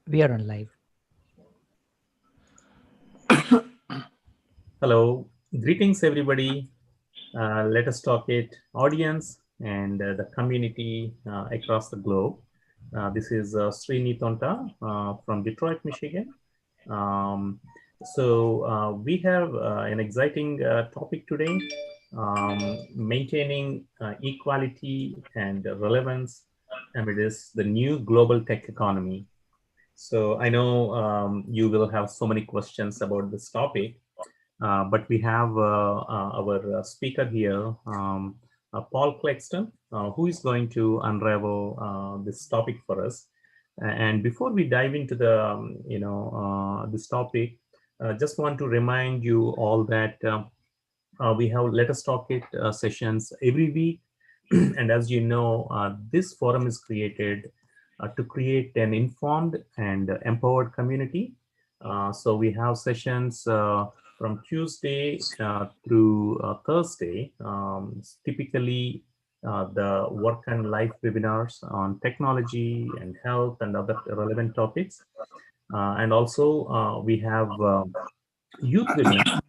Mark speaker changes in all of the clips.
Speaker 1: We are on live.
Speaker 2: Hello, greetings everybody. Let us talk it audience and the community across the globe. This is Srini Tonta from Detroit, Michigan. Um, we have an exciting topic today, maintaining equality and relevance amidst the new global tech economy. So I know you will have so many questions about this topic, but we have our speaker here, Paul Claxton, who is going to unravel this topic for us. And before we dive into the, this topic, just want to remind you all that we have Let Us Talk It sessions every week. And as you know, this forum is created to create an informed and empowered community. So we have sessions from Tuesday through Thursday, typically the work and life webinars on technology and health and other relevant topics. And also we have youth webinars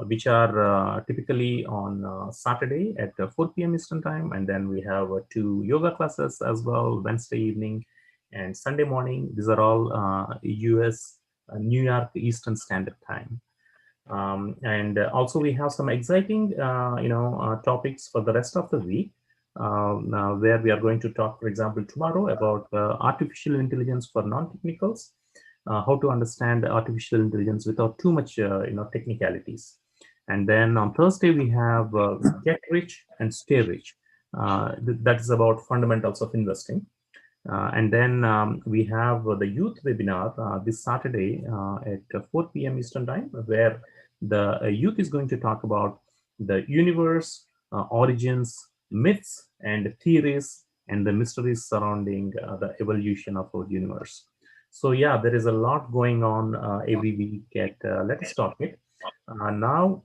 Speaker 2: which are typically on Saturday at 4 p.m. Eastern Time. And then we have two yoga classes as well, Wednesday evening and Sunday morning. These are all US, New York Eastern Standard Time. And also we have some exciting, topics for the rest of the week. Now where we are going to talk, for example, tomorrow about artificial intelligence for non-technicals, how to understand artificial intelligence without too much, technicalities. And then on Thursday, we have Get Rich and Stay Rich. That is about fundamentals of investing. And then we have the youth webinar this Saturday at 4 p.m. Eastern Time, where the youth is going to talk about the universe, origins, myths, and theories, and the mysteries surrounding the evolution of our universe. So yeah, there is a lot going on every week at Let Us Talk It. Now,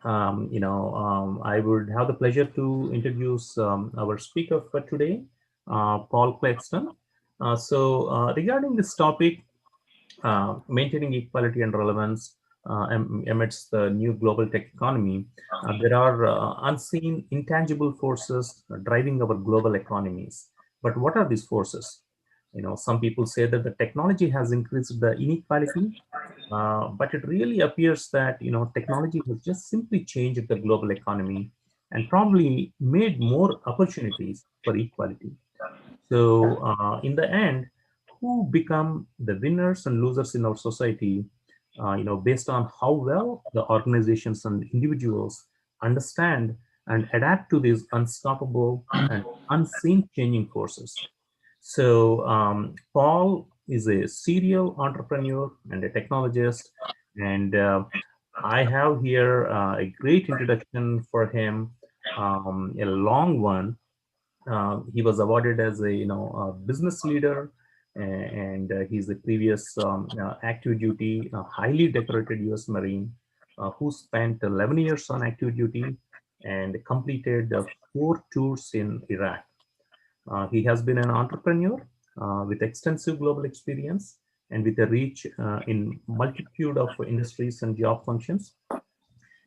Speaker 2: I would have the pleasure to introduce our speaker for today, Paul Claxton. Regarding this topic, maintaining equality and relevance amidst the new global tech economy, there are unseen, intangible forces driving our global economies. But what are these forces? Some people say that the technology has increased the inequality, but it really appears that technology has just simply changed the global economy and probably made more opportunities for equality. So in the end, who become the winners and losers in our society, based on how well the organizations and individuals understand and adapt to these unstoppable and unseen changing forces. So Paul is a serial entrepreneur and a technologist, and I have here a great introduction for him, a long one. He was awarded as a a business leader, and he's a previous active duty, highly decorated U.S. Marine who spent 11 years on active duty and completed 4 tours in Iraq. He has been an entrepreneur with extensive global experience and with a reach in multitude of industries and job functions.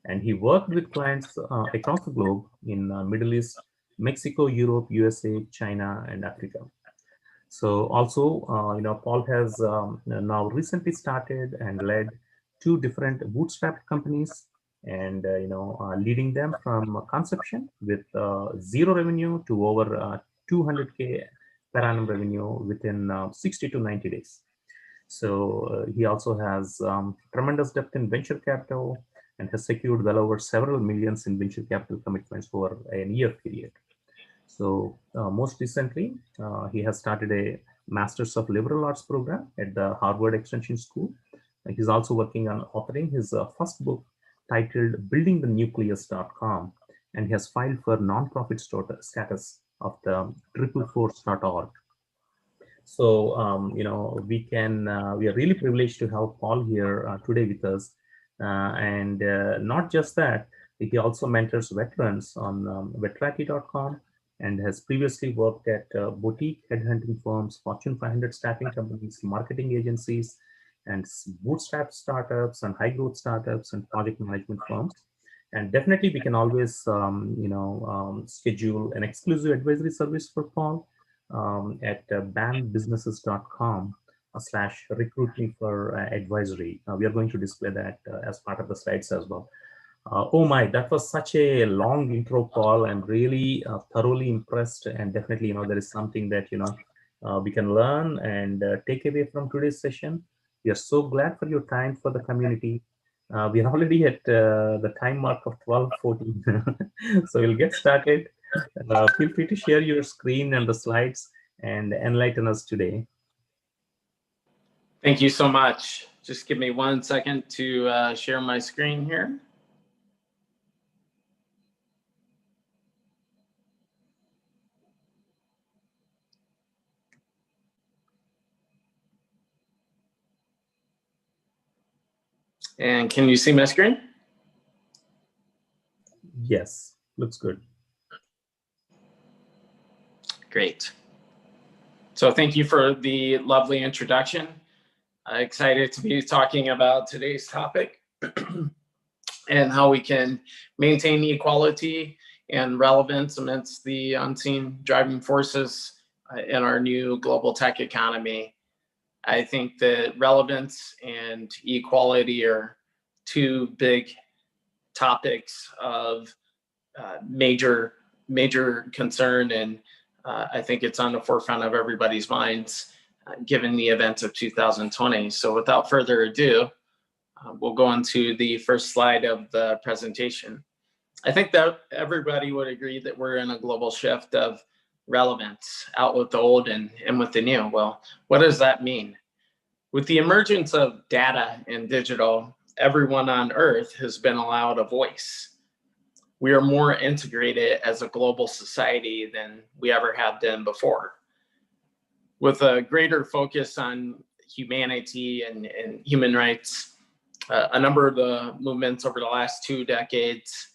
Speaker 2: And he worked with clients across the globe in Middle East, Mexico, Europe, USA, China, and Africa. So also, Paul has now recently started and led two different bootstrapped companies, and leading them from conception with zero revenue to over 200K per annum revenue within 60 to 90 days. So he also has tremendous depth in venture capital and has secured well over several millions in venture capital commitments for a year period. So most recently, he has started a Masters of Liberal Arts program at the Harvard Extension School. And he's also working on authoring his first book titled BuildingTheNucleus.com, and he has filed for nonprofit status of the tripleforce.org. So, we are really privileged to have Paul here today with us. And not just that, he also mentors veterans on vetrati.com and has previously worked at boutique headhunting firms, Fortune 500 staffing companies, marketing agencies, and bootstrap startups and high growth startups and project management firms. And definitely, we can always, schedule an exclusive advisory service for Paul at bambusinesses.com /recruiting for advisory. We are going to display that as part of the slides as well. Oh my, that was such a long intro, Paul. I'm really thoroughly impressed, and definitely, there is something that we can learn and take away from today's session. We are so glad for your time for the community. We are already at the time mark of 12:14, so we'll get started. Feel free to share your screen and the slides and enlighten us today.
Speaker 1: Thank you so much. Just give me 1 second to share my screen here. And can you see my screen?
Speaker 2: Yes, looks good.
Speaker 1: Great. So thank you for the lovely introduction. Excited to be talking about today's topic and how we can maintain equality and relevance amidst the unseen driving forces in our new global tech economy. I think that relevance and equality are two big topics of major concern, and I think it's on the forefront of everybody's minds given the events of 2020. So without further ado, we'll go into the first slide of the presentation. I think that everybody would agree that we're in a global shift of relevance, out with the old and with the new. Well, what does that mean? With the emergence of data and digital, everyone on Earth has been allowed a voice. We are more integrated as a global society than we ever have been before. With a greater focus on humanity and human rights, a number of the movements over the last 2 decades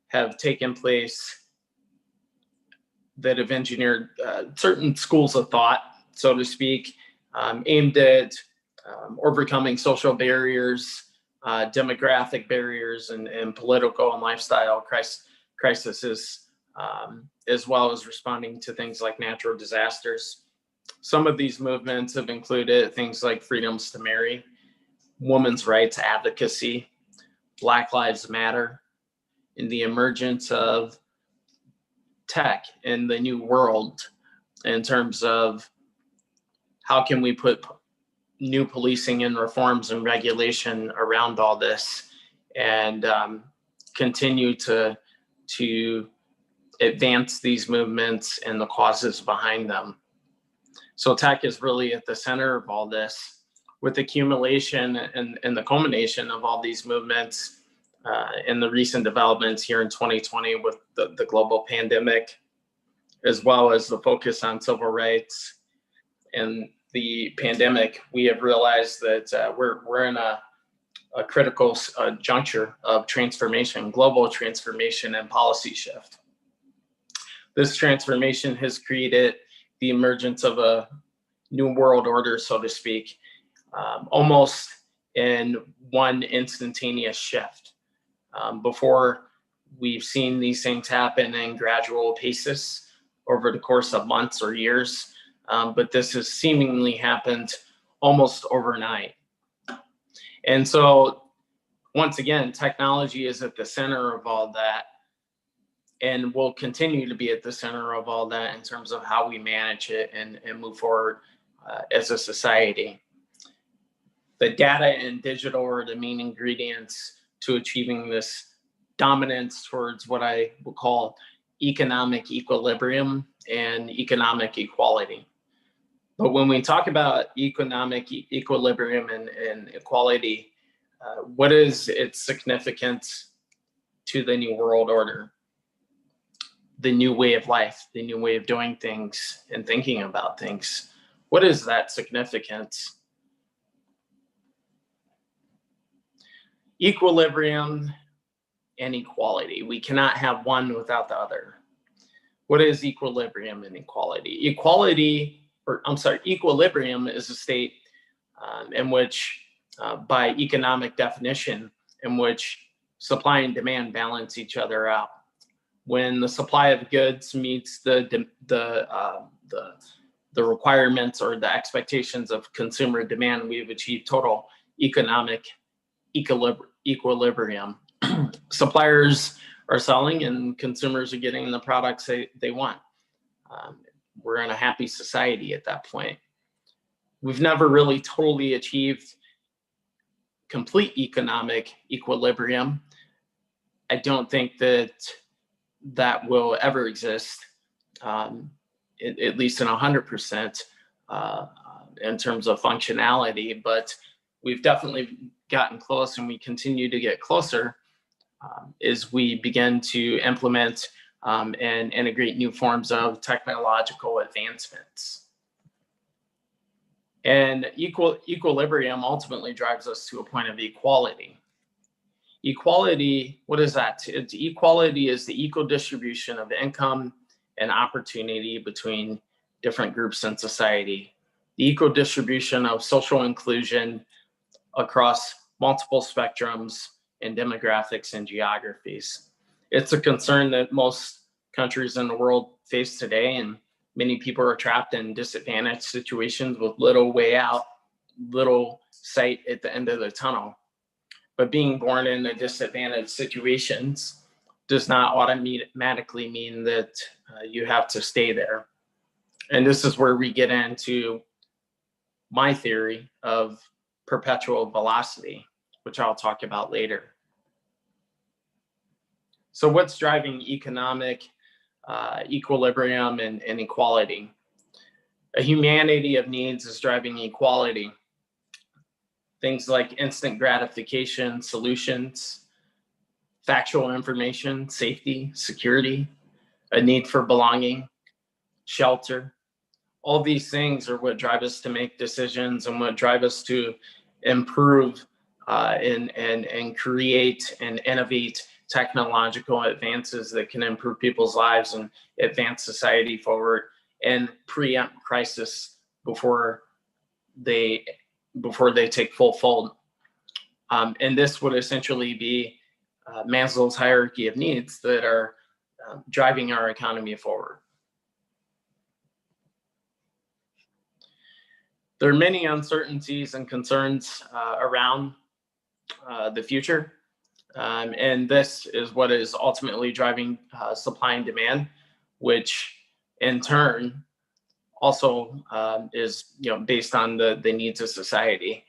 Speaker 1: have taken place that have engineered certain schools of thought, so to speak, aimed at overcoming social barriers, demographic barriers, and political and lifestyle crises, as well as responding to things like natural disasters. Some of these movements have included things like freedoms to marry, women's rights advocacy, Black Lives Matter, and the emergence of tech in the new world in terms of how can we put new policing and reforms and regulation around all this and continue to advance these movements and the causes behind them. So tech is really at the center of all this, with accumulation and the culmination of all these movements and the recent developments here in 2020 with the global pandemic, as well as the focus on civil rights and the pandemic. We have realized that we're in a critical juncture of transformation, global transformation and policy shift. This transformation has created the emergence of a new world order, so to speak, almost in one instantaneous shift. Before, we've seen these things happen in gradual paces over the course of months or years, but this has seemingly happened almost overnight. And so, once again, technology is at the center of all that and will continue to be at the center of all that in terms of how we manage it and move forward as a society. The data and digital are the main ingredients to achieving this dominance towards what I would call economic equilibrium and economic equality. But when we talk about economic equilibrium and equality, what is its significance to the new world order, the new way of life, the new way of doing things and thinking about things? What is that significance? Equilibrium and equality. We cannot have one without the other. What is equilibrium and equality? Equilibrium is a state in which, by economic definition, in which supply and demand balance each other out. When the supply of goods meets the requirements or the expectations of consumer demand, we've achieved total economic equilibrium. Suppliers are selling and consumers are getting the products they want. We're in a happy society at that point. We've never really totally achieved complete economic equilibrium. I don't think that will ever exist, at least in 100% in terms of functionality, but we've definitely gotten close, and we continue to get closer as we begin to implement and integrate new forms of technological advancements. And equilibrium ultimately drives us to a point of equality. Equality, what is that? Equality is the equal distribution of income and opportunity between different groups in society. The equal distribution of social inclusion across multiple spectrums and demographics and geographies. It's a concern that most countries in the world face today, and many people are trapped in disadvantaged situations with little way out, little sight at the end of the tunnel. But being born in a disadvantaged situations does not automatically mean that you have to stay there. And this is where we get into my theory of perpetual velocity, which I'll talk about later. So what's driving economic equilibrium and inequality? A humanity of needs is driving equality. Things like instant gratification solutions, factual information, safety, security, a need for belonging, shelter. All these things are what drive us to make decisions and what drive us to improve and create and innovate technological advances that can improve people's lives and advance society forward and preempt crisis before they take full fold. And this would essentially be Maslow's hierarchy of needs that are driving our economy forward. There are many uncertainties and concerns around the future. And this is what is ultimately driving supply and demand, which in turn also is based on the needs of society.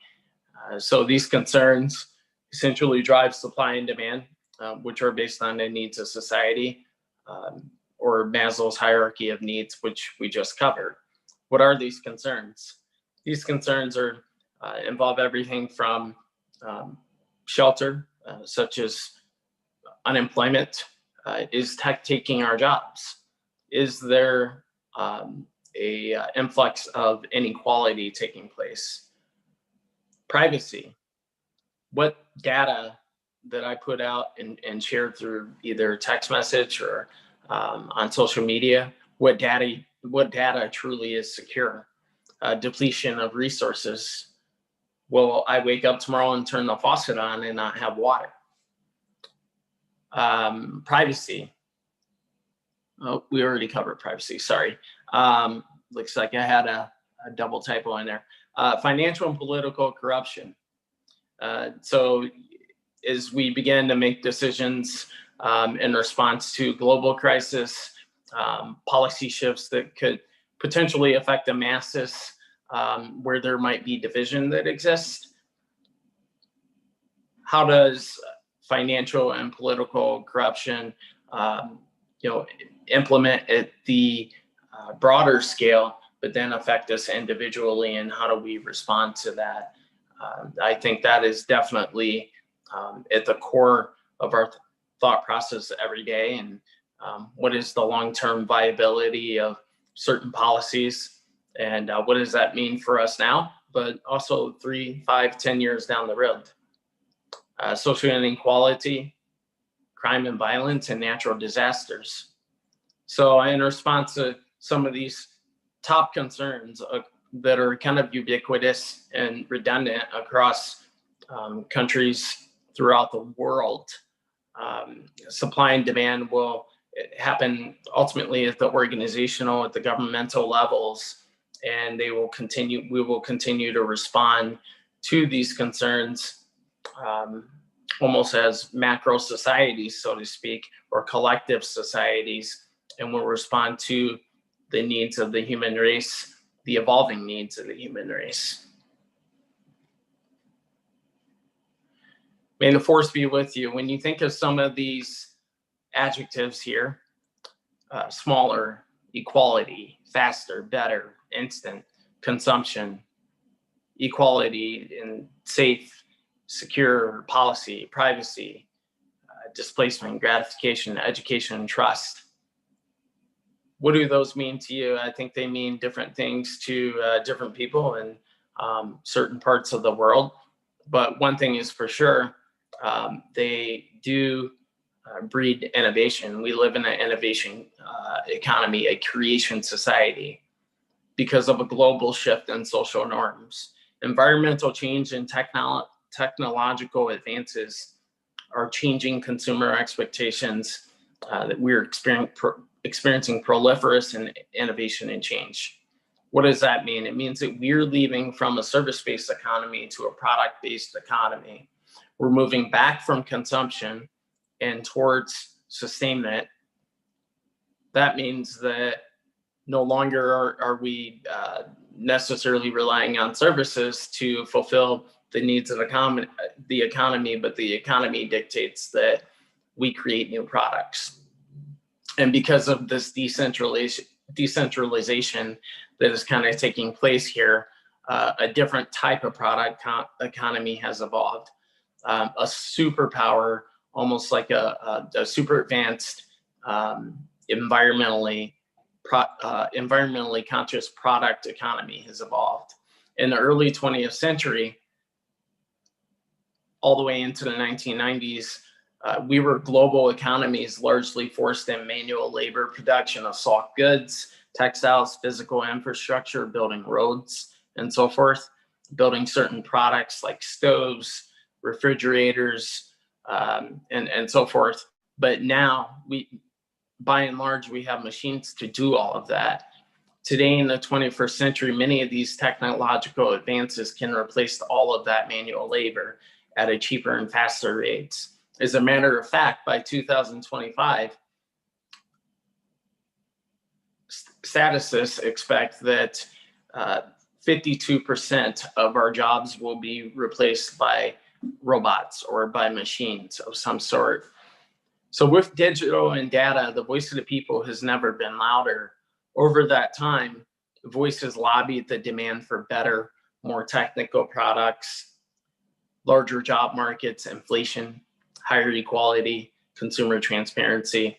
Speaker 1: So these concerns essentially drive supply and demand, which are based on the needs of society, or Maslow's hierarchy of needs, which we just covered. What are these concerns? These concerns involve everything from shelter, such as unemployment. Is tech taking our jobs? Is there a influx of inequality taking place? Privacy. What data that I put out and shared through either text message or on social media, what data truly is secure? Depletion of resources. Will I wake up tomorrow and turn the faucet on and not have water? Privacy. Oh, we already covered privacy, sorry. Looks like I had a double typo in there. Financial and political corruption. So as we begin to make decisions in response to global crisis, policy shifts that could potentially affect the masses, where there might be division that exists, how does financial and political corruption implement at the broader scale, but then affect us individually, and how do we respond to that? I think that is definitely at the core of our thought process every day. And what is the long-term viability of certain policies, and what does that mean for us now, but also 3, 5, 10 years down the road? Social inequality, crime and violence, and natural disasters. So in response to some of these top concerns that are kind of ubiquitous and redundant across countries throughout the world, supply and demand will happen ultimately at the organizational, at the governmental levels, and we will continue to respond to these concerns almost as macro societies, so to speak, or collective societies, and will respond to the needs of the human race, the evolving needs of the human race. May the force be with you. When you think of some of these adjectives here, smaller, equality, faster, better, instant, consumption, equality in safe, secure, policy, privacy, displacement, gratification, education, and trust. What do those mean to you? I think they mean different things to different people in certain parts of the world. But one thing is for sure, they do breed innovation. We live in an innovation economy, a creation society, because of a global shift in social norms. Environmental change and technological advances are changing consumer expectations that we're experiencing proliferous and innovation and change. What does that mean? It means that we're leaving from a service-based economy to a product-based economy. We're moving back from consumption and towards sustainment. That means that no longer are we necessarily relying on services to fulfill the needs of the economy, but the economy dictates that we create new products. And because of this decentralization that is kind of taking place here, a different type of product economy has evolved. A superpower, almost like a super advanced environmentally conscious product economy has evolved. In the early 20th century, all the way into the 1990s, we were global economies largely forced in manual labor production of soft goods, textiles, physical infrastructure, building roads, and so forth, building certain products like stoves, refrigerators, and so forth. But now, by and large, we have machines to do all of that. Today in the 21st century, many of these technological advances can replace all of that manual labor at a cheaper and faster rates. As a matter of fact, by 2025, statisticians expect that 52% of our jobs will be replaced by robots or by machines of some sort. So with digital and data, the voice of the people has never been louder. Over that time, voices lobbied the demand for better, more technical products, larger job markets, inflation, higher equality, consumer transparency.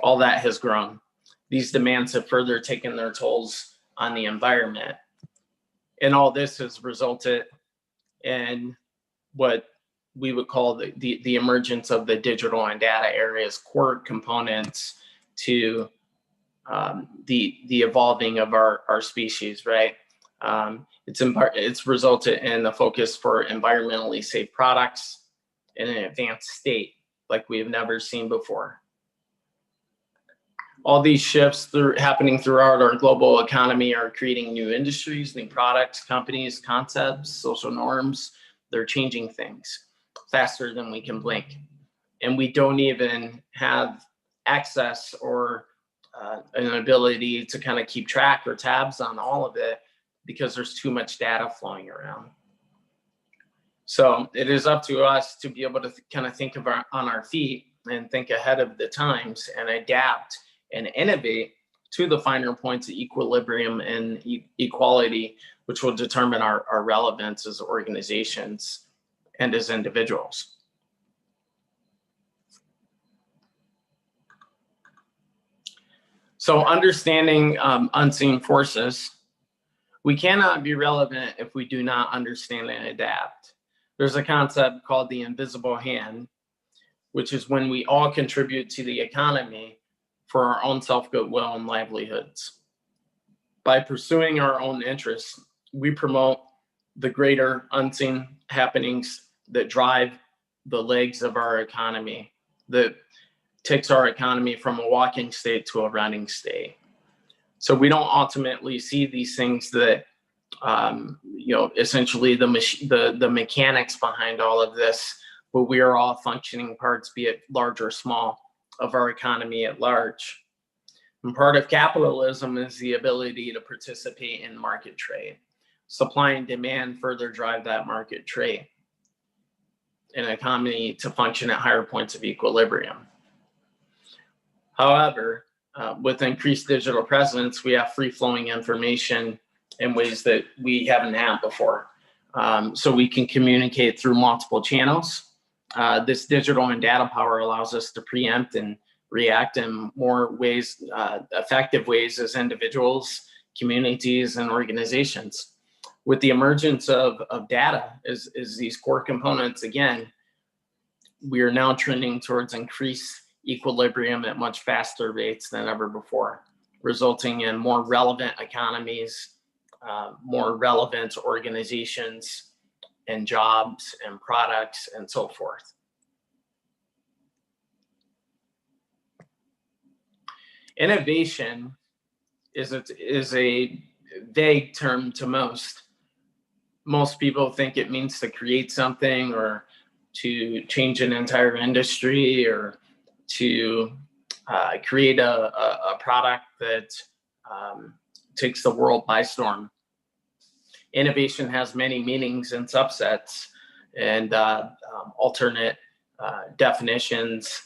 Speaker 1: All that has grown. These demands have further taken their tolls on the environment. And all this has resulted in what we would call the emergence of the digital and data areas, core components to the evolving of our species, right? It's resulted in the focus for environmentally safe products in an advanced state like we have never seen before. All these shifts happening throughout our global economy are creating new industries, new products, companies, concepts, social norms. They're changing things faster than we can blink. And we don't even have access or an ability to kind of keep track or tabs on all of it because there's too much data flowing around. So it is up to us to be able to kind of think on our feet and think ahead of the times and adapt and innovate to the finer points of equilibrium and equality, which will determine our relevance as organizations and as individuals. So understanding unseen forces, we cannot be relevant if we do not understand and adapt. There's a concept called the invisible hand, which is when we all contribute to the economy, for our own self-goodwill and livelihoods. By pursuing our own interests, we promote the greater unseen happenings that drive the legs of our economy, that takes our economy from a walking state to a running state. So we don't ultimately see these things that, essentially the mechanics behind all of this, but we are all functioning parts, be it large or small, of our economy at large. And part of capitalism is the ability to participate in market trade. Supply and demand further drive that market trade, an economy to function at higher points of equilibrium. However, with increased digital presence, we have free-flowing information in ways that we haven't had before. So we can communicate through multiple channels. This digital and data power allows us to preempt and react in more ways, effective ways as individuals, communities, and organizations. With the emergence of data as these core components, again, we are now trending towards increased equilibrium at much faster rates than ever before, resulting in more relevant economies, more relevant organizations and jobs and products and so forth. Innovation is a vague term to most. Most people think it means to create something or to change an entire industry or to create a product that takes the world by storm. Innovation has many meanings and subsets and alternate definitions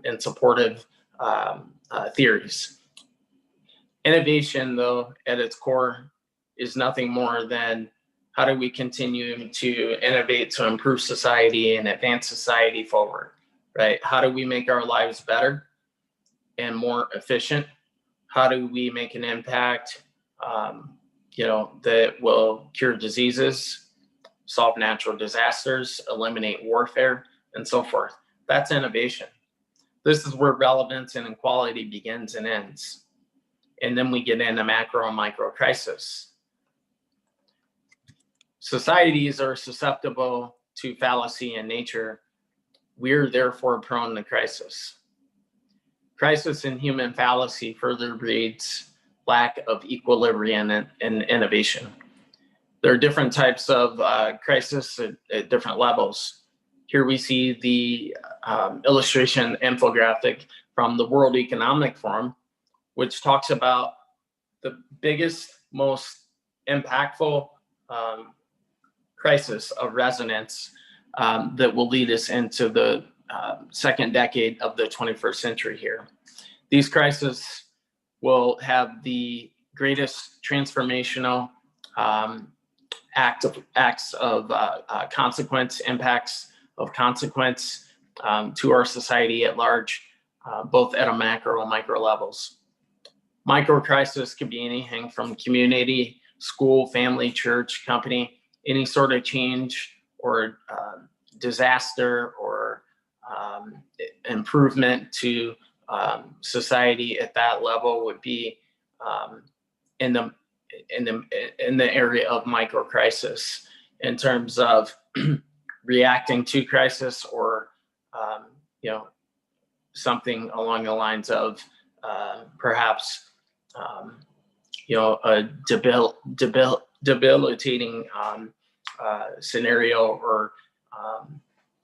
Speaker 1: and supportive theories. Innovation, though, at its core is nothing more than how do we continue to innovate to improve society and advance society forward, right? How do we make our lives better and more efficient? How do we make an impact, that will cure diseases, solve natural disasters, eliminate warfare, and so forth? That's innovation. This is where relevance and equality begins and ends. And then we get into macro and micro crisis. Societies are susceptible to fallacy in nature. We're therefore prone to crisis. Crisis in human fallacy further breeds lack of equilibrium and innovation. There are different types of crisis at different levels. Here we see the illustration infographic from the World Economic Forum, which talks about the biggest, most impactful crisis of resonance that will lead us into the second decade of the 21st century here. These crises will have the greatest transformational acts of consequence, impacts of consequence to our society at large, both at a macro and micro levels. Micro crisis could be anything from community, school, family, church, company, any sort of change or disaster or improvement to society at that level would be in the area of micro crisis in terms of reacting to crisis or something along the lines of perhaps a debilitating scenario or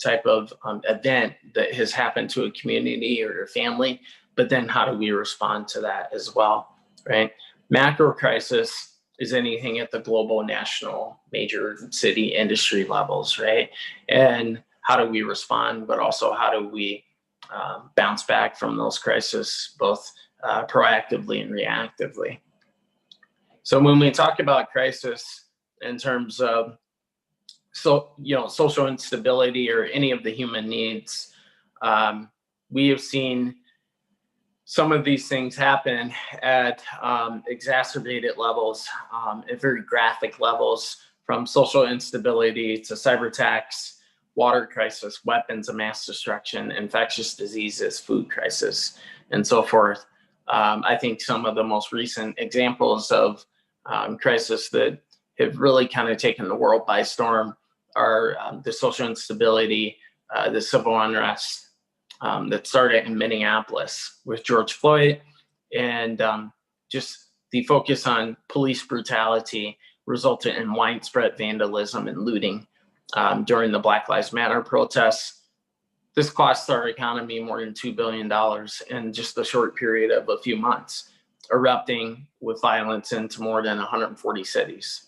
Speaker 1: type of event that has happened to a community or a family, but then how do we respond to that as well, right? Macro crisis is anything at the global, national, major city, industry levels, right? And how do we respond, but also how do we bounce back from those crises, both proactively and reactively? So when we talk about crisis in terms of social instability or any of the human needs, we have seen some of these things happen at exacerbated levels, at very graphic levels, from social instability to cyber attacks, water crisis, weapons of mass destruction, infectious diseases, food crisis, and so forth. I think some of the most recent examples of crisis that have really kind of taken the world by storm are the social instability, the civil unrest that started in Minneapolis with George Floyd, and just the focus on police brutality resulted in widespread vandalism and looting during the Black Lives Matter protests. This cost our economy more than $2 billion in just a short period of a few months, erupting with violence into more than 140 cities.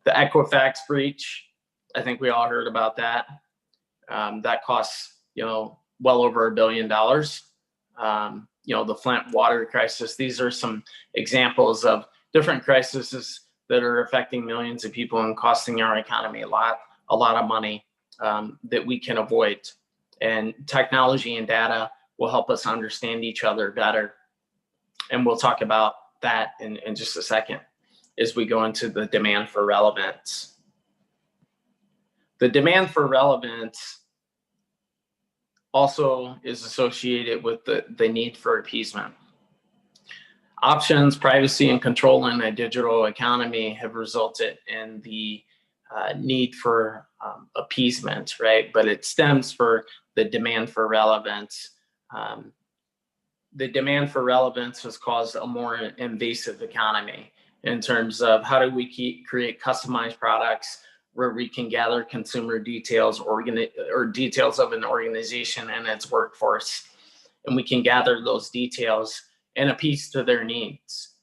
Speaker 1: The Equifax breach, I think we all heard about that. That costs, well over $1 billion. The Flint water crisis. These are some examples of different crises that are affecting millions of people and costing our economy a lot of money that we can avoid. And technology and data will help us understand each other better. And we'll talk about that in just a second as we go into the demand for relevance. The demand for relevance also is associated with the need for appeasement. Options, privacy, and control in a digital economy have resulted in the need for appeasement, right? But it stems for the demand for relevance. The demand for relevance has caused a more invasive economy in terms of how do we create customized products where we can gather consumer details or details of an organization and its workforce, and we can gather those details and appease to their needs.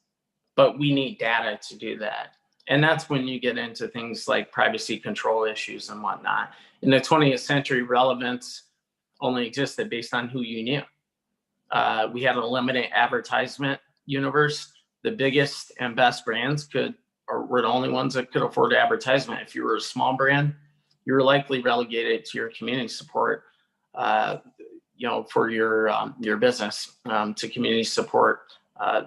Speaker 1: But we need data to do that. And that's when you get into things like privacy control issues and whatnot. In the 20th century, relevance only existed based on who you knew. We had a limited advertisement universe. The biggest and best brands were the only ones that could afford advertisement. If you were a small brand, you were likely relegated to your community support, for your business, to community support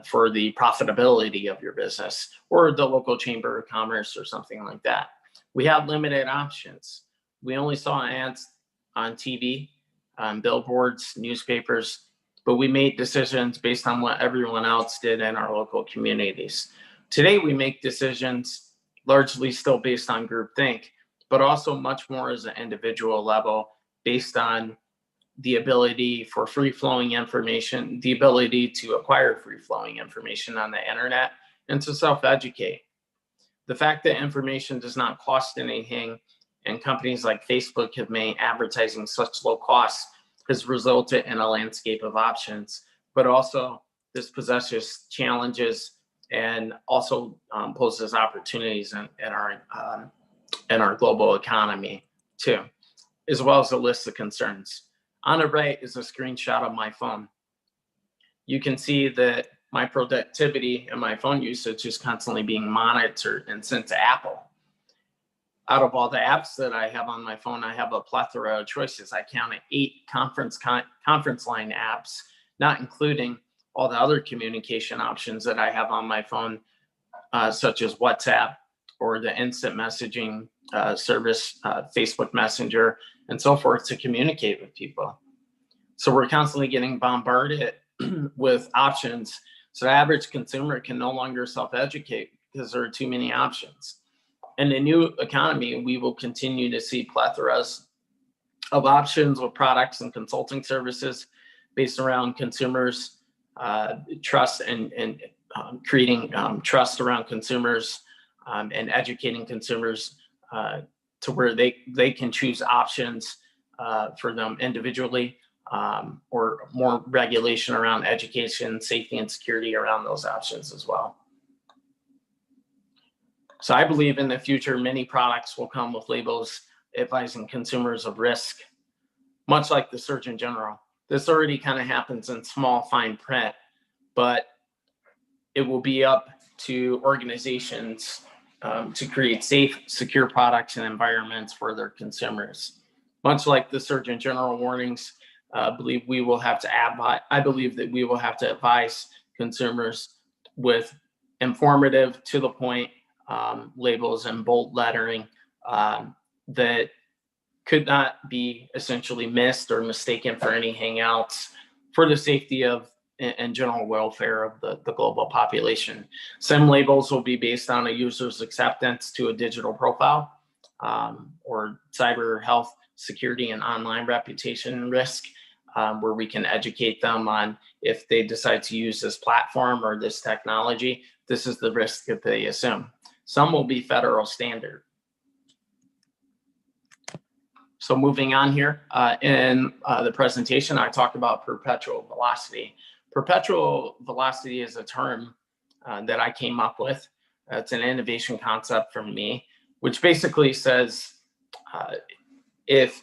Speaker 1: for the profitability of your business, or the local chamber of commerce or something like that. We had limited options. We only saw ads on TV, on billboards, newspapers, but we made decisions based on what everyone else did in our local communities. Today, we make decisions largely still based on groupthink, but also much more as an individual level based on the ability for free-flowing information, the ability to acquire free-flowing information on the internet, and to self-educate. The fact that information does not cost anything, and companies like Facebook have made advertising such low costs, has resulted in a landscape of options, but also this possesses challenges and also poses opportunities in our global economy too, as well as a list of concerns. On the right is a screenshot of my phone. You can see that my productivity and my phone usage is constantly being monitored and sent to Apple. Out of all the apps that I have on my phone, I have a plethora of choices. I counted 8 conference line apps, not including all the other communication options that I have on my phone, such as WhatsApp or the instant messaging service, Facebook Messenger, and so forth, to communicate with people. So we're constantly getting bombarded with options. So the average consumer can no longer self-educate because there are too many options. In the new economy, we will continue to see plethoras of options with products and consulting services based around consumers' trust and creating trust around consumers and educating consumers to where they can choose options for them individually, or more regulation around education, safety, and security around those options as well. So I believe in the future, many products will come with labels advising consumers of risk, much like the Surgeon General. This already kind of happens in small, fine print, but it will be up to organizations to create safe, secure products and environments for their consumers. Much like the Surgeon General warnings, I believe that we will have to advise consumers with informative, to the point labels and bold lettering that could not be essentially missed or mistaken for any hangouts for the safety of and general welfare of the global population. SIM labels will be based on a user's acceptance to a digital profile, or cyber health, security, and online reputation risk, where we can educate them on if they decide to use this platform or this technology, this is the risk that they assume. Some will be federal standard. So moving on here, in the presentation, I talked about perpetual velocity. Perpetual velocity is a term that I came up with. It's an innovation concept from me, which basically says if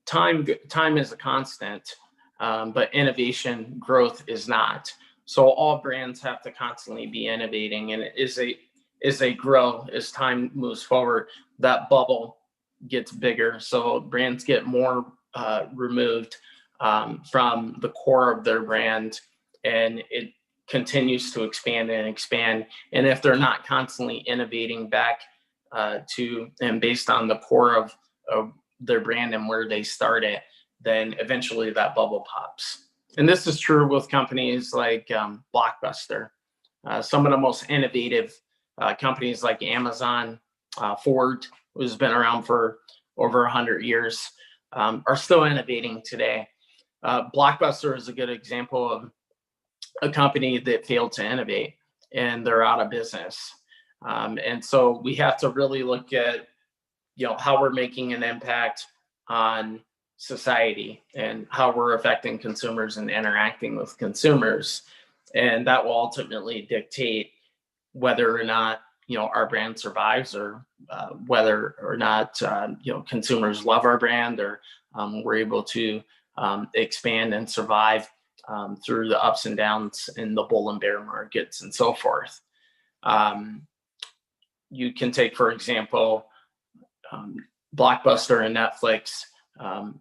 Speaker 1: time is a constant, but innovation growth is not. So all brands have to constantly be innovating, and as they grow, as time moves forward, that bubble gets bigger. So brands get more removed from the core of their brand, and it continues to expand and expand. And if they're not constantly innovating back to and based on the core of their brand and where they started, then eventually that bubble pops. And this is true with companies like Blockbuster. Some of the most innovative companies like Amazon, Ford, who's been around for over 100 years, are still innovating today. Blockbuster is a good example of a company that failed to innovate, and they're out of business. And so we have to really look at, how we're making an impact on society and how we're affecting consumers and interacting with consumers. And that will ultimately dictate whether or not, our brand survives, or whether or not, consumers love our brand, or we're able to expand and survive through the ups and downs in the bull and bear markets and so forth. You can take, for example, Blockbuster and Netflix.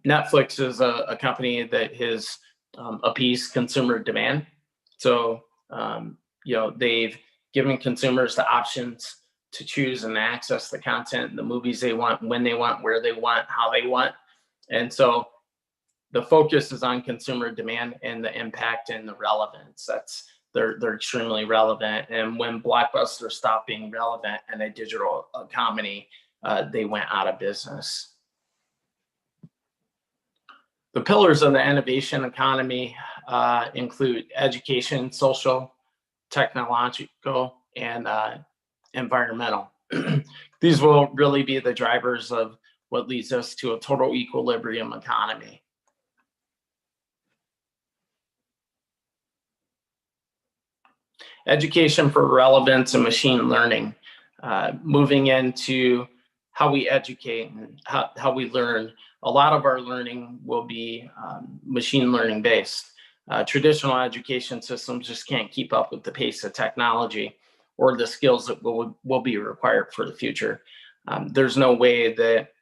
Speaker 1: Netflix is a company that has appeased consumer demand. So, they've given consumers the options to choose and access the content, the movies they want, when they want, where they want, how they want. And so the focus is on consumer demand and the impact and the relevance. They're extremely relevant. And when Blockbuster stopped being relevant in a digital economy, they went out of business. The pillars of the innovation economy include education, social, technological, and environmental. These will really be the drivers of what leads us to a total equilibrium economy. Education for relevance and machine learning, moving into how we educate and how we learn. A lot of our learning will be machine learning based. Traditional education systems just can't keep up with the pace of technology or the skills that will be required for the future. There's no way that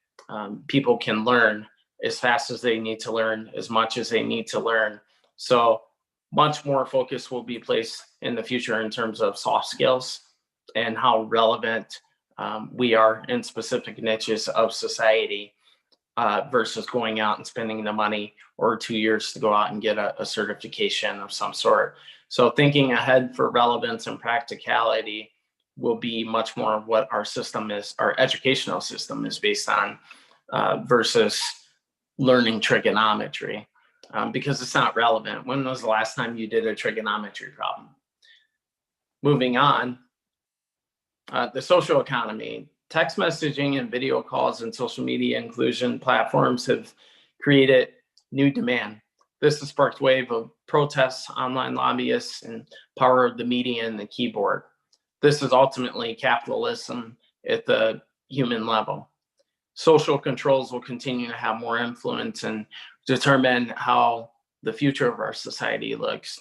Speaker 1: people can learn as fast as they need to learn, as much as they need to learn. So much more focus will be placed in the future in terms of soft skills and how relevant we are in specific niches of society, versus going out and spending the money or 2 years to go out and get a certification of some sort. So thinking ahead for relevance and practicality will be much more of what our system is, our educational system is based on, versus learning trigonometry, because it's not relevant. When was the last time you did a trigonometry problem? Moving on, the social economy. Text messaging and video calls and social media inclusion platforms have created new demand. This has sparked a wave of protests, online lobbyists, and power of the media and the keyboard. This is ultimately capitalism at the human level. Social controls will continue to have more influence and determine how the future of our society looks.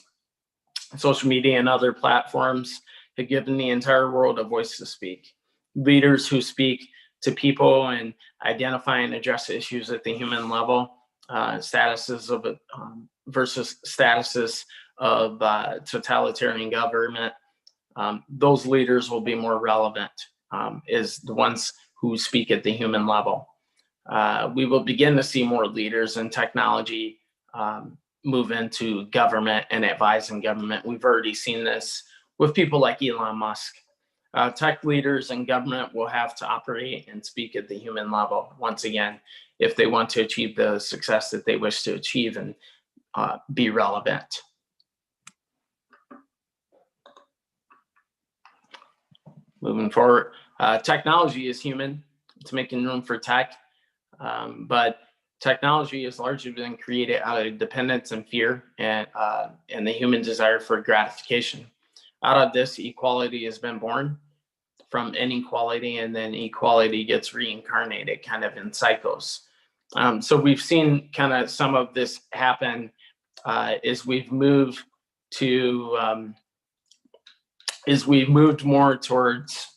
Speaker 1: Social media and other platforms have given the entire world a voice to speak. Leaders who speak to people and identify and address issues at the human level, statuses of versus statuses of totalitarian government, those leaders will be more relevant, is the ones who speak at the human level. we will begin to see more leaders in technology move into government and advise in government. We've already seen this with people like Elon Musk. Tech leaders in government will have to operate and speak at the human level once again if they want to achieve the success that they wish to achieve and be relevant. Moving forward, technology is human. It's making room for tech, but technology has largely been created out of dependence and fear and the human desire for gratification. Out of this, equality has been born from inequality, and then equality gets reincarnated kind of in cycles. So we've seen kind of some of this happen as we've moved more towards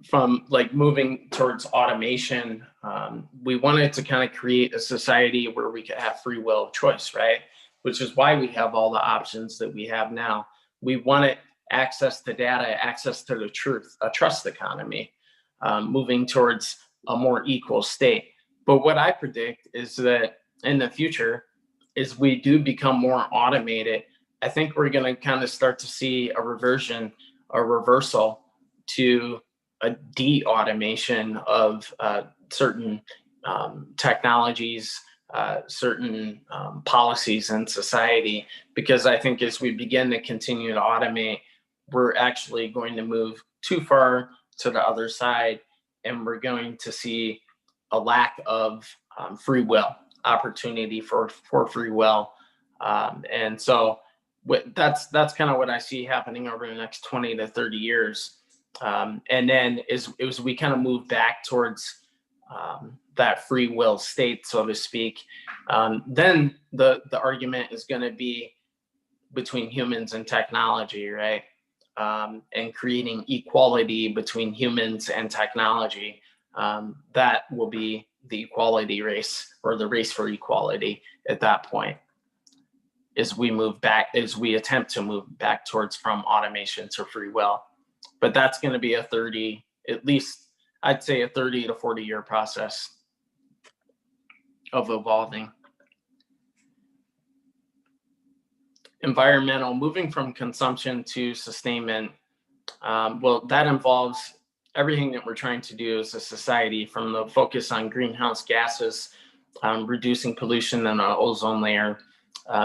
Speaker 1: from like moving towards automation. We wanted to kind of create a society where we could have free will of choice, right? Which is why we have all the options that we have now. We wanted access to data, access to the truth, a trust economy, moving towards a more equal state. But what I predict is that in the future, as we do become more automated, I think we're going to kind of start to see a reversal to a de-automation of certain technologies, certain policies in society, because I think as we begin to continue to automate, we're actually going to move too far to the other side, and we're going to see a lack of free will, opportunity for free will. And so that's kind of what I see happening over the next 20 to 30 years. And then as we kind of move back towards that free will state, so to speak, then the argument is going to be between humans and technology, right? And creating equality between humans and technology. That will be the equality race, or the race for equality at that point, as we attempt to move back towards from automation to free will. But that's going to be at least I'd say a 30 to 40 year process of evolving. Environmental, moving from consumption to sustainment. Well, that involves everything that we're trying to do as a society, from the focus on greenhouse gases, reducing pollution in our ozone layer,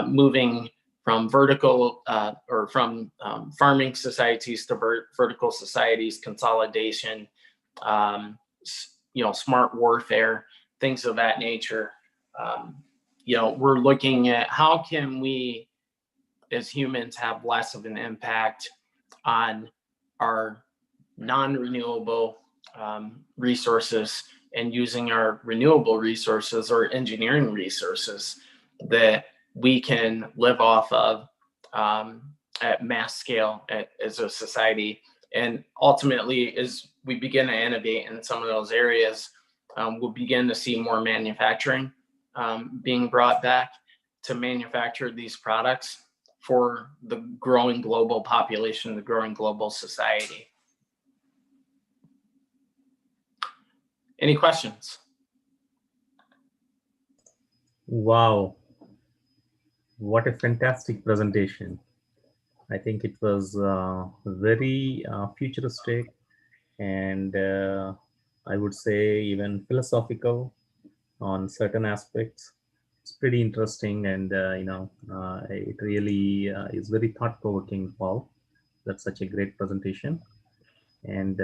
Speaker 1: moving from vertical or from farming societies to vertical societies, consolidation, smart warfare, things of that nature. We're looking at how can we, as humans, have less of an impact on our non-renewable resources, and using our renewable resources or engineering resources that we can live off of at mass scale as a society. And ultimately, as we begin to innovate in some of those areas, we'll begin to see more manufacturing being brought back to manufacture these products for the growing global population, the growing global society. Any questions?
Speaker 2: Wow. What a fantastic presentation. I think it was very futuristic, and I would say even philosophical on certain aspects. It's pretty interesting, and it really is very thought-provoking, Paul. That's such a great presentation. And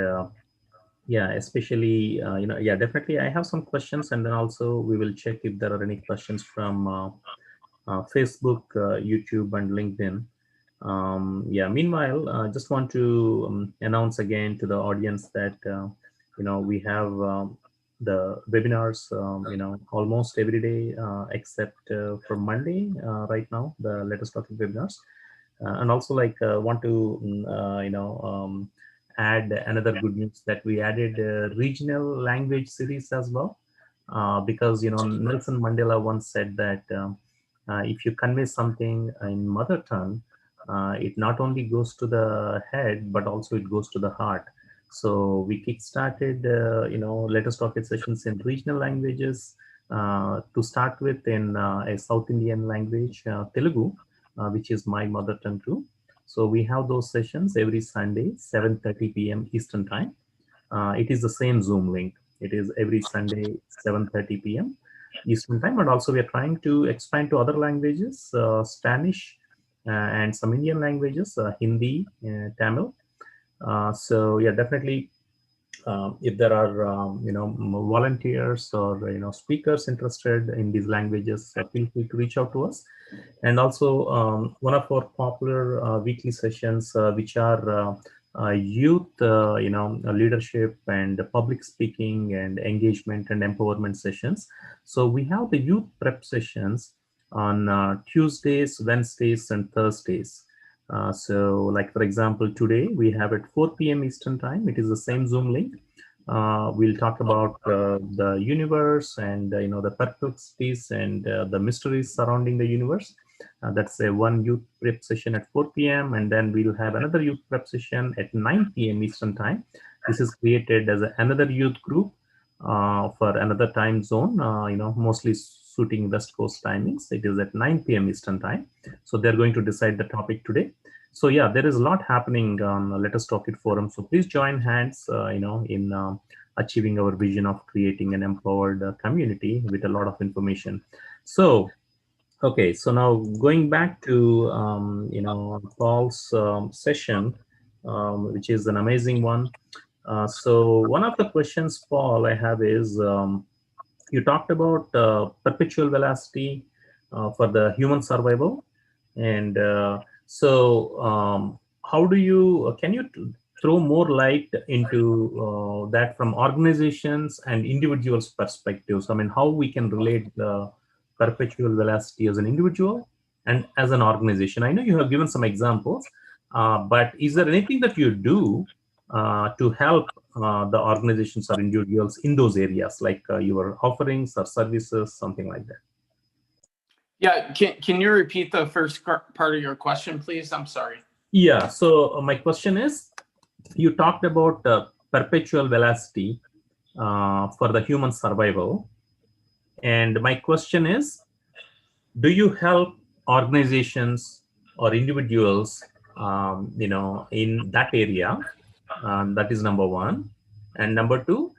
Speaker 2: yeah, especially, definitely I have some questions, and then also we will check if there are any questions from Facebook, YouTube, and LinkedIn. Meanwhile, just want to announce again to the audience that, we have the webinars, almost every day, except for Monday right now, the Let Us Talk It webinars. And also want to, add another good news that we added a regional language series as well, because Nelson Mandela once said that if you convey something in mother tongue, it not only goes to the head but also it goes to the heart. So we kick-started, Let Us Talk It sessions in regional languages. To start with, in a South Indian language, Telugu, which is my mother tongue too. So we have those sessions every Sunday, 7:30 p.m. Eastern Time. It is the same Zoom link. It is every Sunday, 7:30 p.m. Eastern Time. And also we are trying to expand to other languages, Spanish, and some Indian languages, Hindi, Tamil. So yeah, definitely, if there are volunteers or speakers interested in these languages, feel free to reach out to us. And also, one of our popular weekly sessions, which are youth, leadership and public speaking and engagement and empowerment sessions. So we have the youth prep sessions on Tuesdays, Wednesdays, and Thursdays. So, like for example, today we have at 4 p.m. Eastern Time. It is the same Zoom link. We'll talk about the universe and the perplexities and the mysteries surrounding the universe. That's a one youth prep session at 4 p.m. and then we'll have another youth prep session at 9 p.m. Eastern Time. This is created as another youth group for another time zone. Mostly suiting West Coast timings. It is at 9 p.m. Eastern Time. So they're going to decide the topic today. So yeah, there is a lot happening on Let Us Talk It forum. So please join hands, in achieving our vision of creating an empowered community with a lot of information. So, okay, so now going back to Paul's session, which is an amazing one. So one of the questions, Paul, I have is you talked about perpetual velocity for the human survival. And how do you, can you throw more light into that from organizations and individuals' perspectives? I mean, how we can relate the perpetual velocity as an individual and as an organization? I know you have given some examples, but is there anything that you do to help the organizations or individuals in those areas, like your offerings or services, something like that?
Speaker 1: Yeah, can you repeat the first part of your question, please? I'm sorry.
Speaker 2: Yeah, so my question is, you talked about perpetual velocity for the human survival. And my question is, do you help organizations or individuals, in that area? That is number one. And number two,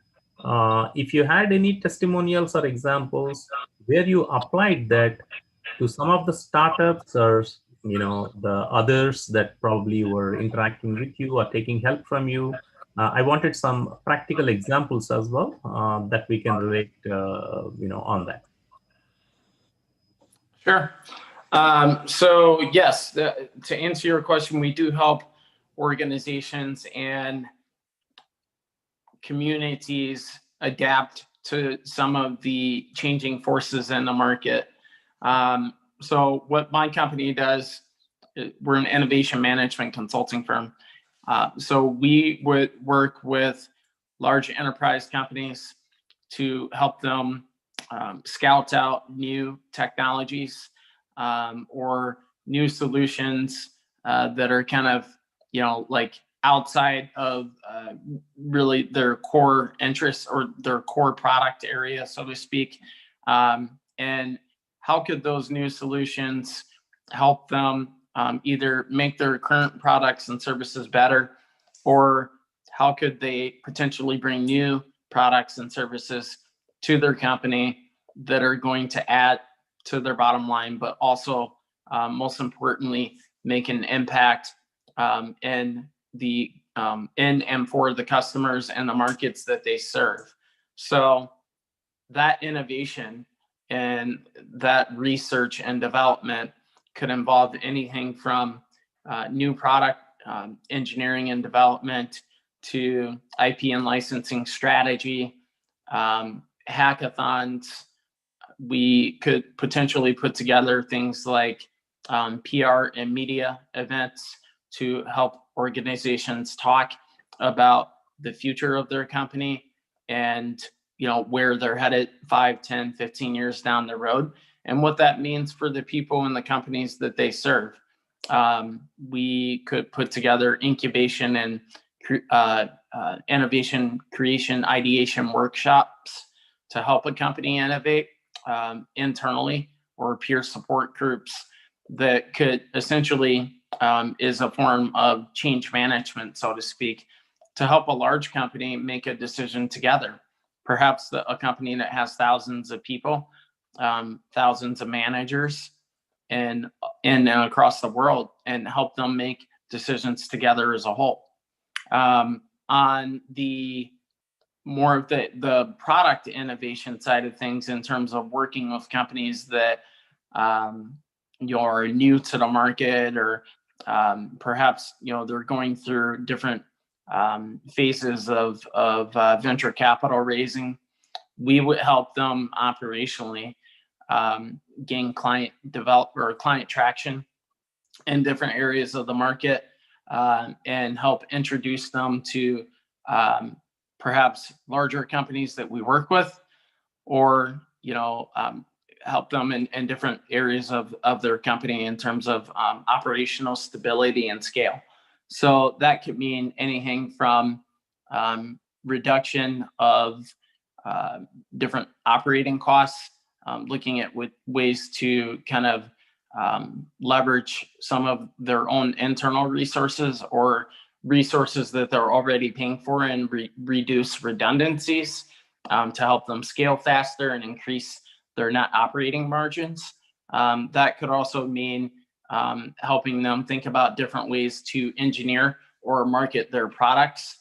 Speaker 2: if you had any testimonials or examples where you applied that to some of the startups or the others that probably were interacting with you or taking help from you. I wanted some practical examples as well that we can relate on that.
Speaker 1: Sure. So yes, to answer your question, we do help organizations and communities adapt to some of the changing forces in the market. So what my company does, we're an innovation management consulting firm. So we would work with large enterprise companies to help them scout out new technologies or new solutions that are kind of, like outside of really their core interests or their core product area, so to speak. And how could those new solutions help them either make their current products and services better, or how could they potentially bring new products and services to their company that are going to add to their bottom line, but also most importantly, make an impact in and for the customers and the markets that they serve. So that innovation and that research and development could involve anything from new product engineering and development to IP and licensing strategy, hackathons. We could potentially put together things like PR and media events to help organizations talk about the future of their company and where they're headed 5, 10, 15 years down the road, and what that means for the people and the companies that they serve. We could put together incubation and innovation creation ideation workshops to help a company innovate internally, or peer support groups that could essentially is a form of change management, so to speak, to help a large company make a decision together. Perhaps a company that has thousands of people, thousands of managers, and across the world, and help them make decisions together as a whole. On the more of the product innovation side of things, in terms of working with companies that you're new to the market, or perhaps they're going through different phases of venture capital raising, we would help them operationally gain client traction in different areas of the market, and help introduce them to perhaps larger companies that we work with, or help them in different areas of their company in terms of operational stability and scale. So that could mean anything from reduction of different operating costs, looking at ways to kind of leverage some of their own internal resources, or resources that they're already paying for, and reduce redundancies to help them scale faster and increase their net operating margins. That could also mean helping them think about different ways to engineer or market their products,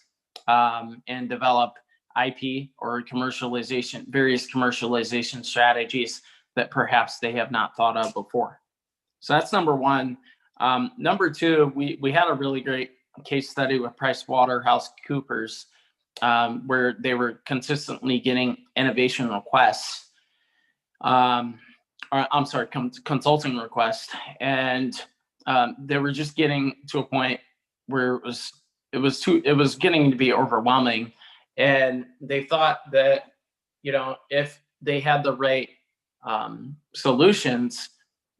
Speaker 1: and develop IP or various commercialization strategies that perhaps they have not thought of before. So that's number one. Number two, we had a really great case study with PricewaterhouseCoopers, where they were consistently getting innovation requests, consulting requests, and they were just getting to a point where it was getting to be overwhelming, and they thought that if they had the right solutions,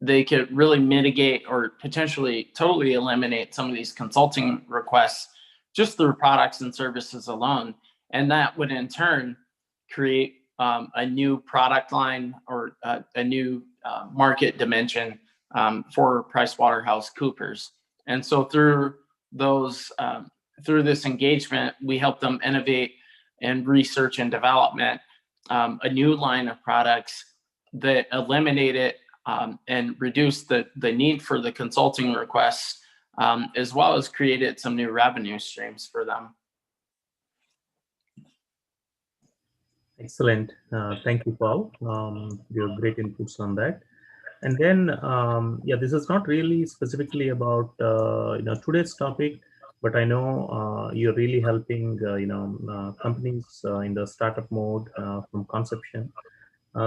Speaker 1: they could really mitigate or potentially totally eliminate some of these consulting requests just through products and services alone. And that would in turn create a new product line, or a new market dimension for PricewaterhouseCoopers. And so through this engagement, we help them innovate and research and development a new line of products that eliminated and reduced the need for the consulting requests, as well as created some new revenue streams for them.
Speaker 2: Excellent. Thank you, Paul. Your great inputs on that. And then, this is not really specifically about today's topic, but I know you're really helping companies in the startup mode from conception.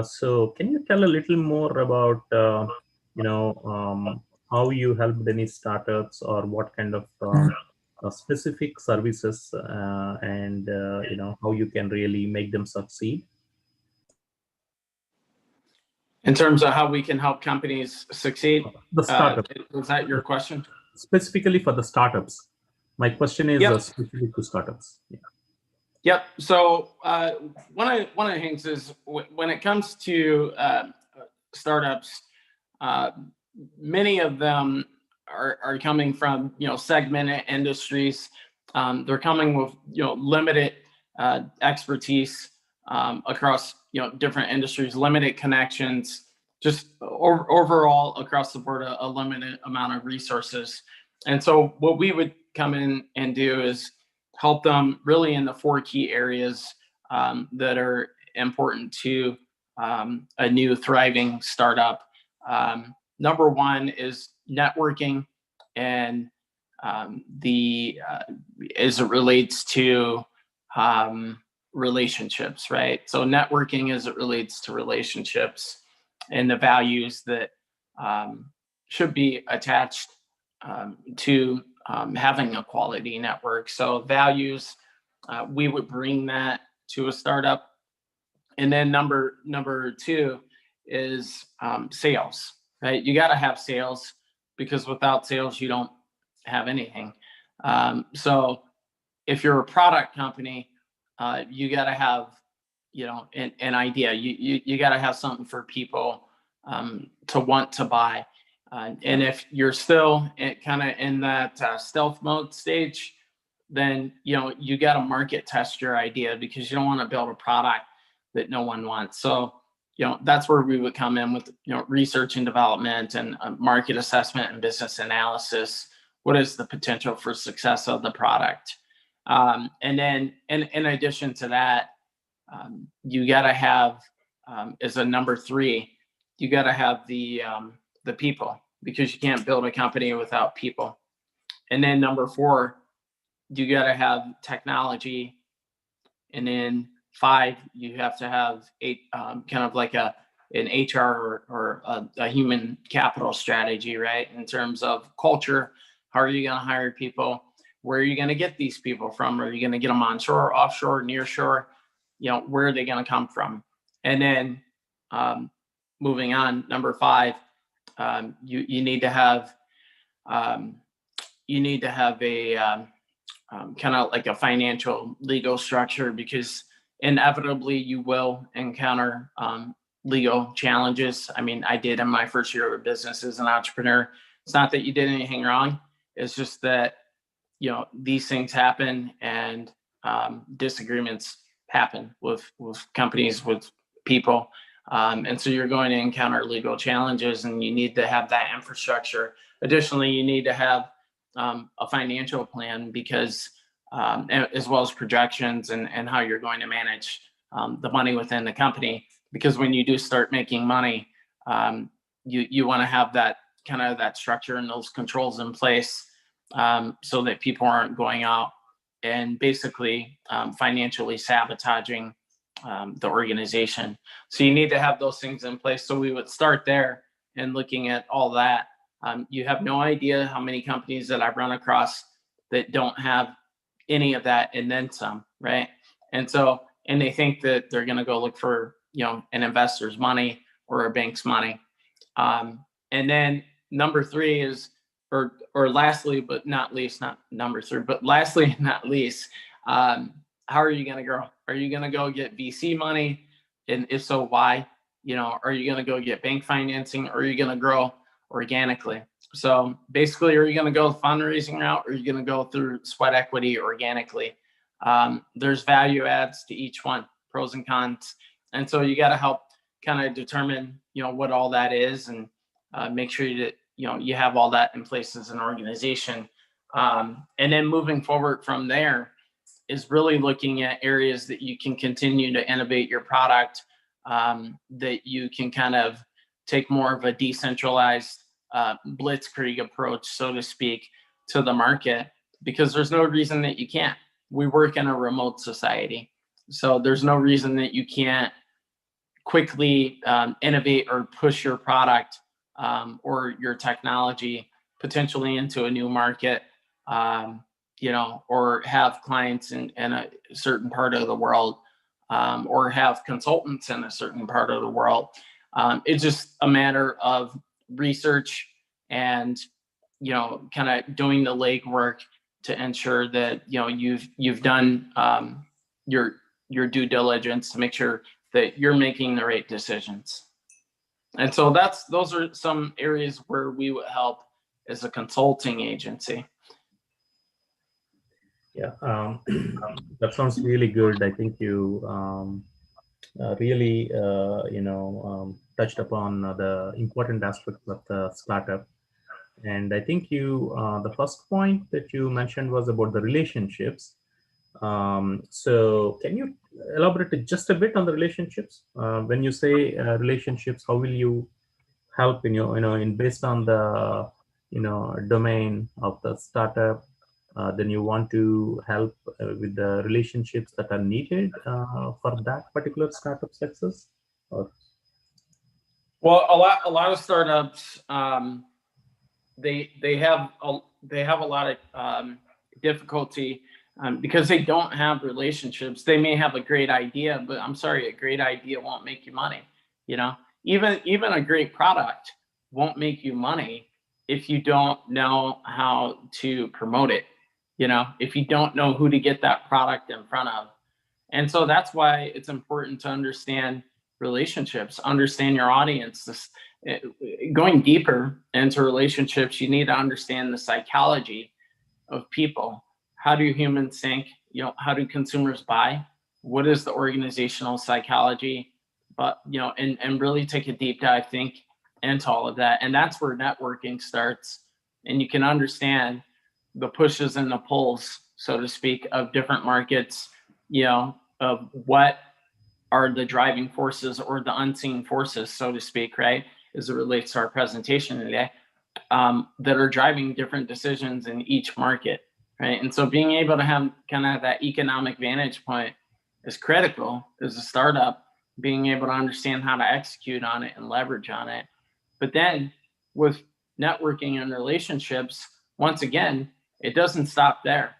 Speaker 2: So can you tell a little more about how you helped any startups, or what kind of specific services and how you can really make them succeed?
Speaker 1: In terms of how we can help companies succeed?
Speaker 2: The startup.
Speaker 1: Was that your question?
Speaker 2: Specifically for the startups. My question is specific to startups. Yeah.
Speaker 1: Yep. So one of the things is, when it comes to startups, many of them are coming from segmented industries. They're coming with limited expertise across different industries, limited connections, just overall across the board a limited amount of resources. And so what we would come in and do is help them really in the 4 key areas that are important to a new thriving startup. Number one is networking, and as it relates to relationships, right? So networking as it relates to relationships, and the values that should be attached to having a quality network. So values, we would bring that to a startup. And then number 2 is sales, right? You got to have sales, because without sales, you don't have anything. So if you're a product company, you got to have, an idea. You got to have something for people to want to buy. And if you're still kind of in that stealth mode stage, then you got to market test your idea, because you don't want to build a product that no one wants. So that's where we would come in with research and development and market assessment and business analysis. What is the potential for success of the product? And then in addition to that, you got to have, as a number 3, you got to have the people, because you can't build a company without people. And then number 4, you got to have technology. And then 5, you have to have kind of like an HR or a human capital strategy, right? In terms of culture, how are you going to hire people? Where are you going to get these people from? Are you going to get them onshore, offshore, near shore? Where are they going to come from? And then moving on, number 5, you need to have a kind of like a financial legal structure, because inevitably you will encounter legal challenges. I mean, I did in my first year of business as an entrepreneur. It's not that you did anything wrong. It's just that, these things happen, and disagreements happen with companies, with people. And so you're going to encounter legal challenges, and you need to have that infrastructure. Additionally, you need to have a financial plan, because as well as projections and how you're going to manage the money within the company. Because when you do start making money, you want to have that kind of that structure and those controls in place, so that people aren't going out and basically financially sabotaging the organization. So you need to have those things in place. So we would start there and looking at all that. You have no idea how many companies that I've run across that don't have any of that and then some, right? And they think that they're going to go look for, an investor's money or a bank's money. And then number 3 is, or lastly, but not least, not number 3, but lastly, not least, how are you going to grow? Are you going to go get VC money? And if so, why? Are you going to go get bank financing, or are you going to grow organically? So basically, are you going to go the fundraising route, or are you going to go through sweat equity organically? There's value adds to each one, pros and cons. And so you got to help kind of determine, what all that is, and make sure that, you have all that in place as an organization. And then moving forward from there is really looking at areas that you can continue to innovate your product, that you can kind of take more of a decentralized blitzkrieg approach, so to speak, to the market, because there's no reason that you can't. We work in a remote society, so there's no reason that you can't quickly innovate or push your product or your technology potentially into a new market, or have clients in a certain part of the world, or have consultants in a certain part of the world. It's just a matter of research and, kind of doing the legwork to ensure that, you've done your due diligence to make sure that you're making the right decisions. And so those are some areas where we would help as a consulting agency.
Speaker 2: Yeah, that sounds really good. I think you really, touched upon the important aspects of the startup. And I think the first point that you mentioned was about the relationships. So can you elaborate just a bit on the relationships? When you say relationships, how will you help in based on the domain of the startup? Then you want to help with the relationships that are needed for that particular startup success? Or?
Speaker 1: Well, a lot of startups, they have a lot of difficulty because they don't have relationships. They may have a great idea, but I'm sorry, a great idea won't make you money. Even a great product won't make you money if you don't know how to promote it. if you don't know who to get that product in front of. And so that's why it's important to understand relationships, understand your audience. Going deeper into relationships, you need to understand the psychology of people. How do humans think? How do consumers buy? What is the organizational psychology? But and really take a deep dive think into all of that. And that's where networking starts. And you can understand the pushes and the pulls, so to speak, of different markets, of what are the driving forces or the unseen forces, so to speak, right, as it relates to our presentation today, that are driving different decisions in each market, right? And so being able to have kind of that economic vantage point is critical as a startup, being able to understand how to execute on it and leverage on it. But then with networking and relationships, once again, it doesn't stop there.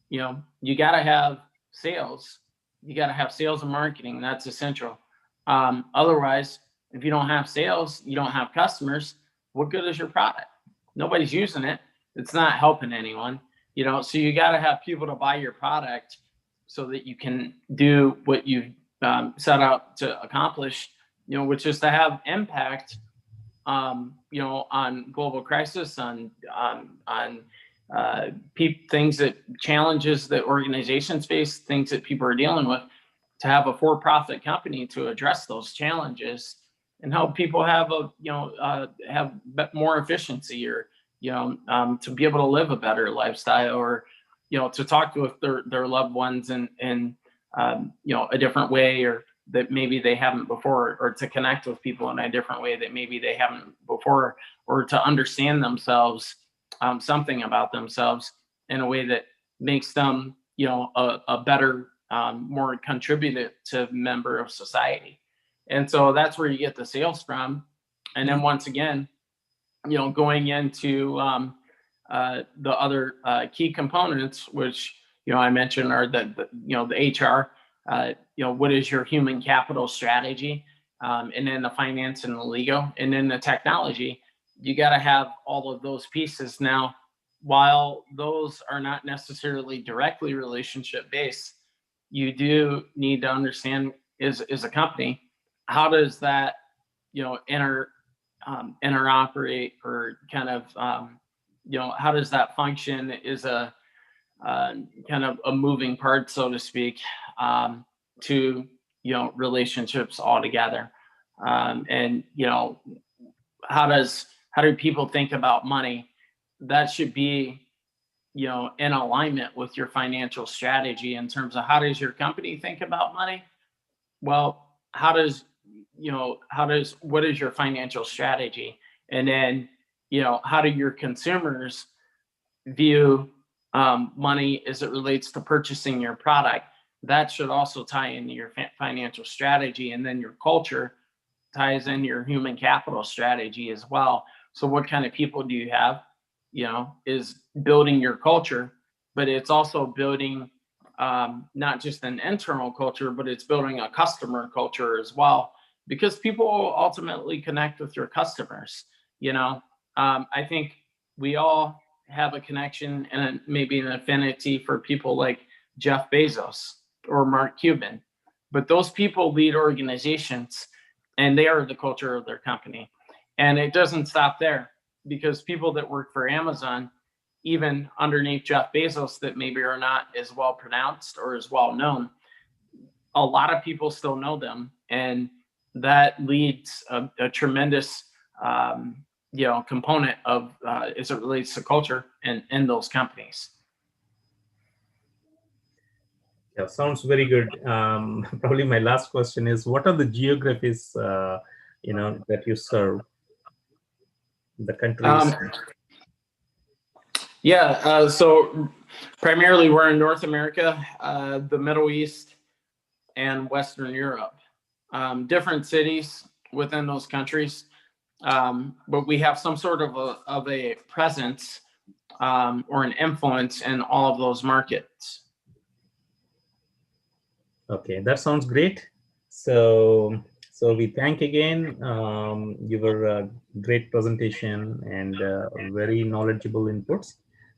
Speaker 1: You got to have sales. You got to have sales and marketing. That's essential. Otherwise, if you don't have sales, you don't have customers, what good is your product? Nobody's using it. It's not helping anyone, so you got to have people to buy your product so that you can do what you set out to accomplish, which is to have impact, on global crisis, on things challenges that organizations face, things that people are dealing with, to have a for-profit company to address those challenges and help people have have more efficiency, or to be able to live a better lifestyle, or to talk with their loved ones in a different way, or that maybe they haven't before, or to connect with people in a different way that maybe they haven't before, or to understand themselves, something about themselves in a way that makes them a better, more contributive member of society. And so that's where you get the sales from. And then once again, going into the other key components, which I mentioned, are the HR. What is your human capital strategy, and then the finance and the legal, and then the technology. You got to have all of those pieces. Now, while those are not necessarily directly relationship based, you do need to understand, as a company, how does that interoperate, or kind of how does that function, is a kind of a moving part, so to speak, to relationships altogether. And how do people think about money? That should be in alignment with your financial strategy, in terms of how does your company think about money? Well, what is your financial strategy? And then how do your consumers view money as it relates to purchasing your product? That should also tie into your financial strategy. And then your culture ties in your human capital strategy as well. So what kind of people do you have? Is building your culture, but it's also building not just an internal culture, but it's building a customer culture as well, because people will ultimately connect with your customers. I think we all have a connection and maybe an affinity for people like Jeff Bezos or Mark Cuban, but those people lead organizations, and they are the culture of their company. And it doesn't stop there, because people that work for Amazon, even underneath Jeff Bezos, that maybe are not as well pronounced or as well known, a lot of people still know them, and that leads a tremendous component of as it relates to culture in those companies.
Speaker 2: Yeah, sounds very good. Probably my last question is, what are the geographies that you serve, the countries?
Speaker 1: So primarily we're in North America, the Middle East, and Western Europe. Different cities within those countries, but we have some sort of a presence or an influence in all of those markets.
Speaker 2: Okay, that sounds great. So we thank again. You were a great presentation and very knowledgeable inputs.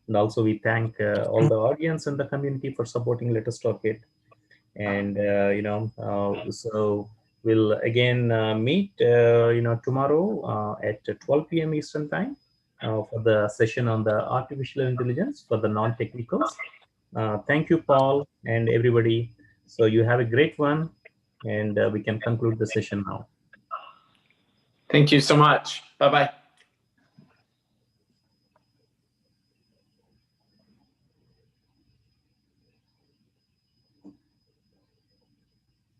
Speaker 2: And also we thank all the audience and the community for supporting LetUsTalkIt. And so we'll again meet tomorrow at 12 p.m. Eastern time for the session on the artificial intelligence for the non-technicals. Thank you, Paul, and everybody. So you have a great one, and we can conclude the session now.
Speaker 1: Thank you so much. Bye-bye.